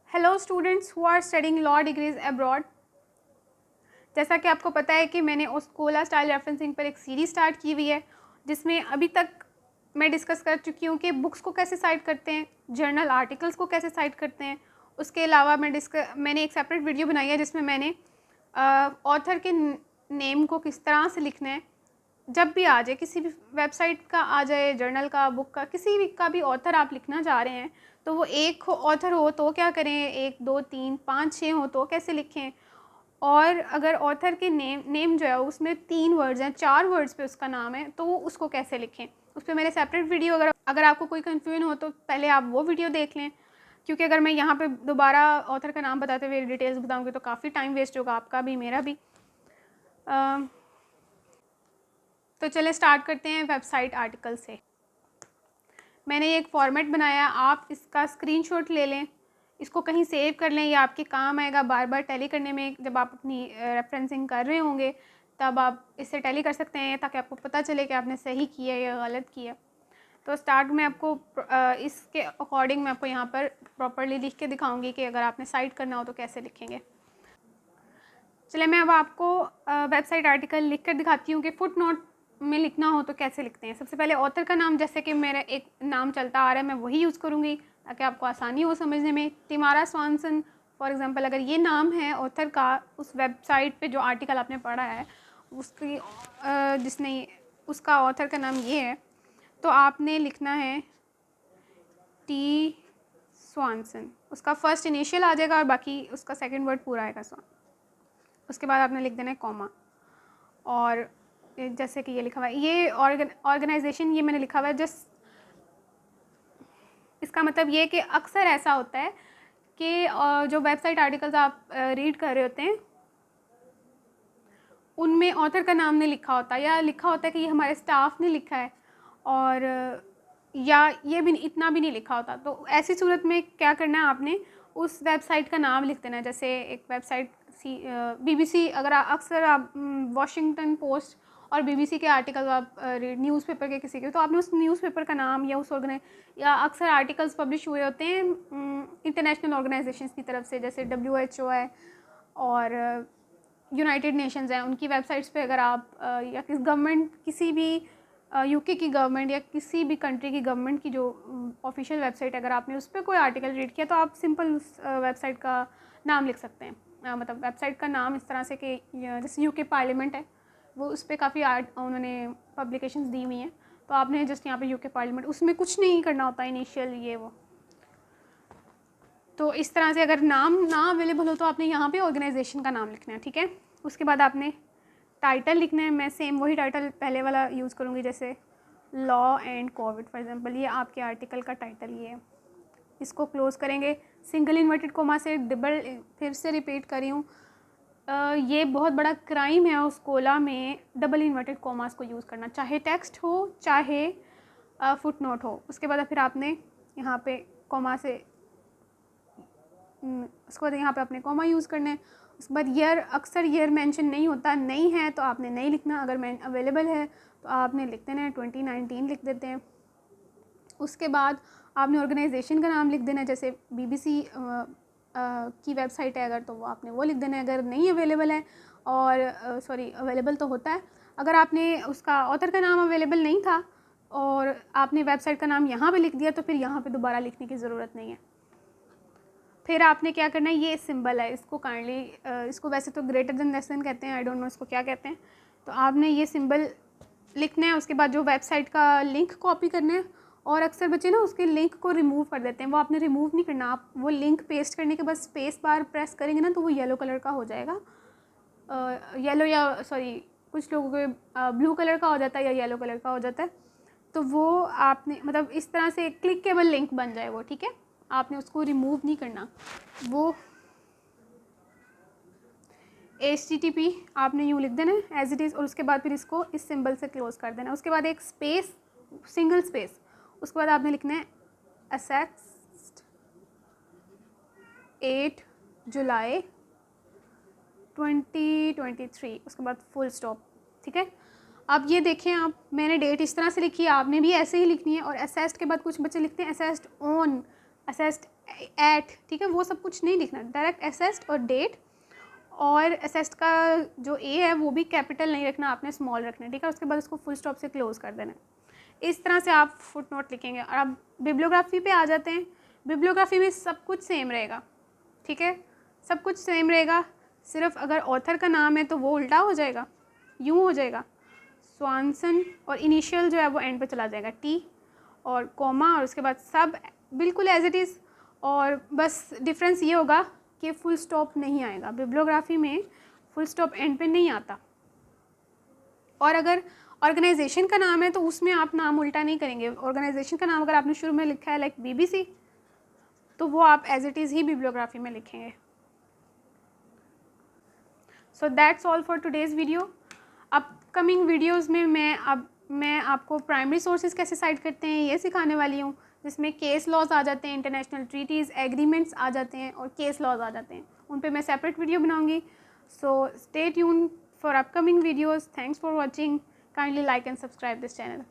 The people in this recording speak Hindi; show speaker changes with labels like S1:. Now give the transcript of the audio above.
S1: Hello students who are studying law degrees abroad. जैसा कि आपको पता है कि मैंने ओस्कोला स्टाइल रेफरेंसिंग पर एक सीरीज स्टार्ट की हुई है, जिसमें अभी तक मैं डिस्कस कर चुकी हूँ कि बुक्स को कैसे साइट करते हैं, जर्नल आर्टिकल्स को कैसे साइट करते हैं। उसके अलावा मैंने एक सेपरेट वीडियो बनाई है जिसमें मैंने ऑथर के नेम को किस तरह से लिखना है। जब भी आ जाए, किसी भी वेबसाइट का आ जाए, जर्नल का, बुक का, किसी भी का भी ऑथर आप लिखना चाह रहे हैं, तो वो एक ऑथर हो तो क्या करें, 1 2 3 5 6 हो तो कैसे लिखें। और अगर ऑथर के नेम जो है उसमें 3 वर्ड्स हैं, 4 वर्ड्स पे उसका नाम है, तो वो उसको कैसे लिखें, उस पर मेरे सेपरेट वीडियो, अगर आपको कोई कन्फ्यूजन हो तो पहले आप वो वीडियो देख लें। क्योंकि अगर मैं यहाँ पे दोबारा ऑथर का नाम बताते हुए डिटेल्स बताऊँगी तो काफ़ी टाइम वेस्ट होगा, आपका भी मेरा भी। तो चले स्टार्ट करते हैं वेबसाइट आर्टिकल से। मैंने एक फॉर्मेट बनाया, आप इसका स्क्रीनशॉट ले लें, इसको कहीं सेव कर लें, ये आपके काम आएगा बार बार टैली करने में। जब आप अपनी रेफरेंसिंग कर रहे होंगे तब आप इससे टैली कर सकते हैं, ताकि आपको पता चले कि आपने सही किया या गलत किया। तो स्टार्ट में आपको इसके अकॉर्डिंग मैं आपको यहाँ पर प्रॉपरली लिख के दिखाऊंगी कि अगर आपने साइट करना हो तो कैसे लिखेंगे। चलिए मैं अब आपको वेबसाइट आर्टिकल लिख कर दिखाती हूँ कि फुट नोट में लिखना हो तो कैसे लिखते हैं। सबसे पहले ऑथर का नाम, जैसे कि मेरा एक नाम चलता आ रहा है, मैं वही यूज़ करूँगी ताकि आपको आसानी हो समझने में। तिमारा स्वानसन फॉर एग्जांपल, अगर ये नाम है ऑथर का, उस वेबसाइट पे जो आर्टिकल आपने पढ़ा है उसकी जिसने उसका ऑथर का नाम ये है, तो आपने लिखना है टी स्वानसन। उसका फर्स्ट इनिशियल आ जाएगा और बाकी उसका सेकेंड वर्ड पूरा आएगा स्वान। उसके बाद आपने लिख देना है कॉमा। और जैसे कि ये लिखा हुआ है, ये ऑर्गेनाइजेशन, ये मैंने लिखा हुआ है जस्ट, इसका मतलब ये कि अक्सर ऐसा होता है कि जो वेबसाइट आर्टिकल्स आप रीड कर रहे होते हैं उनमें ऑथर का नाम नहीं लिखा होता, या लिखा होता है कि ये हमारे स्टाफ ने लिखा है, और या ये भी इतना भी नहीं लिखा होता। तो ऐसी सूरत में क्या करना है, आपने उस वेबसाइट का नाम लिख देना है। जैसे एक वेबसाइट BBC, अगर अक्सर आप वॉशिंगटन पोस्ट और BBC के आर्टिकल आप न्यूज़पेपर के किसी के, तो आपने उस न्यूज़पेपर का नाम या उस या अक्सर आर्टिकल्स पब्लिश हुए होते हैं इंटरनेशनल ऑर्गेनाइजेशंस की तरफ से, जैसे WHO है और यूनाइटेड नेशंस हैं, उनकी वेबसाइट्स पे अगर आप या किस गवर्नमेंट, किसी भी UK की गवर्नमेंट या किसी भी कंट्री की गवर्नमेंट की जो ऑफिशियल वेबसाइट, अगर आपने उस पर कोई आर्टिकल रीड किया तो आप सिंपल उस वेबसाइट का नाम लिख सकते हैं। मतलब वेबसाइट का नाम इस तरह से कि जैसे UK पार्लियामेंट है, वो उस पर काफ़ी उन्होंने पब्लिकेशंस दी हुई हैं, तो आपने जस्ट यहाँ पे UK पार्लियामेंट, उसमें कुछ नहीं करना होता इनिशियल ये वो। तो इस तरह से अगर नाम ना अवेलेबल हो तो आपने यहाँ पे ऑर्गेनाइजेशन का नाम लिखना है, ठीक है। उसके बाद आपने टाइटल लिखना है। मैं सेम वही टाइटल पहले वाला यूज़ करूँगी, जैसे law and Covid for example, ये आपके आर्टिकल का टाइटल ये है। इसको क्लोज़ करेंगे सिंगल इन्वर्टेड कोमा से, डबल, फिर से रिपीट करी हूँ, ये बहुत बड़ा क्राइम है ओस्कोला में डबल इन्वर्टेड कोमास को यूज़ करना, चाहे टेक्स्ट हो चाहे फुट नोट हो। उसके बाद फिर आपने यहाँ पे कोमा से, उसके बाद यहाँ पे अपने कॉमा यूज़ करना है। उसके बाद ईयर, अक्सर ईयर मेंशन नहीं होता, नहीं है तो आपने नहीं लिखना, अगर मैं अवेलेबल है तो आपने लिख देना है 2019 लिख देते हैं। उसके बाद आपने ऑर्गेनाइजेशन का नाम लिख देना है, जैसे BBC की वेबसाइट है अगर, तो वो आपने वो लिख देना है। अगर नहीं अवेलेबल है, और सॉरी अवेलेबल तो होता है, अगर आपने उसका ऑथर का नाम अवेलेबल नहीं था और आपने वेबसाइट का नाम यहाँ पे लिख दिया तो फिर यहाँ पे दोबारा लिखने की ज़रूरत नहीं है। फिर आपने क्या करना है, ये सिंबल है, इसको काइंडली, इसको वैसे तो ग्रेटर देन लेस देन कहते हैं, आई डोंट नो इसको क्या कहते हैं, तो आपने ये सिंबल लिखना है। उसके बाद जो वेबसाइट का लिंक कॉपी करना है, और अक्सर बच्चे ना उसके लिंक को रिमूव कर देते हैं, वो आपने रिमूव नहीं करना। आप वो लिंक पेस्ट करने के बाद स्पेस बार प्रेस करेंगे ना तो वो येलो कलर का हो जाएगा, येलो या सॉरी कुछ लोगों के ब्लू कलर का हो जाता है या येलो कलर का हो जाता है, तो वो आपने मतलब इस तरह से क्लिकेबल लिंक बन जाए वो, ठीक है। आपने उसको रिमूव नहीं करना, वो HTTP आपने यूँ लिख देना है एज इट इज़, और उसके बाद फिर इसको इस सिंबल से क्लोज कर देना। उसके बाद एक स्पेस, सिंगल स्पेस, उसके बाद आपने लिखना है असेस्ड 8 जुलाई 2023, उसके बाद फुल स्टॉप, ठीक है। अब ये देखें आप, मैंने डेट इस तरह से लिखी है, आपने भी ऐसे ही लिखनी है। और असेस्ड के बाद कुछ बच्चे लिखते हैं असेस्ड ऑन, असेस्ड एट, ठीक है, वो सब कुछ नहीं लिखना, डायरेक्ट असेस्ड और डेट, और असेस्ड का जो ए है वो भी कैपिटल नहीं रखना, आपने स्मॉल रखना है, ठीक है। उसके बाद उसको फुल स्टॉप से क्लोज कर देना है। इस तरह से आप फुट नोट लिखेंगे। और अब बिब्लियोग्राफी पे आ जाते हैं। बिब्लियोग्राफी में सब कुछ सेम रहेगा, ठीक है, सब कुछ सेम रहेगा, सिर्फ अगर ऑथर का नाम है तो वो उल्टा हो जाएगा, यूँ हो जाएगा स्वानसन, और इनिशियल जो है वो एंड पे चला जाएगा टी, और कोमा, और उसके बाद सब बिल्कुल एज इट इज़। और बस डिफरेंस ये होगा कि फुल स्टॉप नहीं आएगा, बिब्लियोग्राफी में फुल स्टॉप एंड पे नहीं आता। और अगर ऑर्गेनाइजेशन का नाम है तो उसमें आप नाम उल्टा नहीं करेंगे। ऑर्गेनाइजेशन का नाम अगर आपने शुरू में लिखा है लाइक BBC, तो वो आप एज इट इज़ ही बिब्लियोग्राफी में लिखेंगे। So that's all for today's video. Upcoming videos में मैं आपको प्राइमरी सोर्सेज कैसे साइट करते हैं ये सिखाने वाली हूँ, जिसमें केस लॉज आ जाते हैं, इंटरनेशनल ट्रीटीज़, एग्रीमेंट्स आ जाते हैं, और केस लॉज आ जाते हैं। उन पे मैं सेपरेट वीडियो बनाऊंगी। So stay tune for upcoming videos. Thanks for watching. Kindly like and subscribe this channel.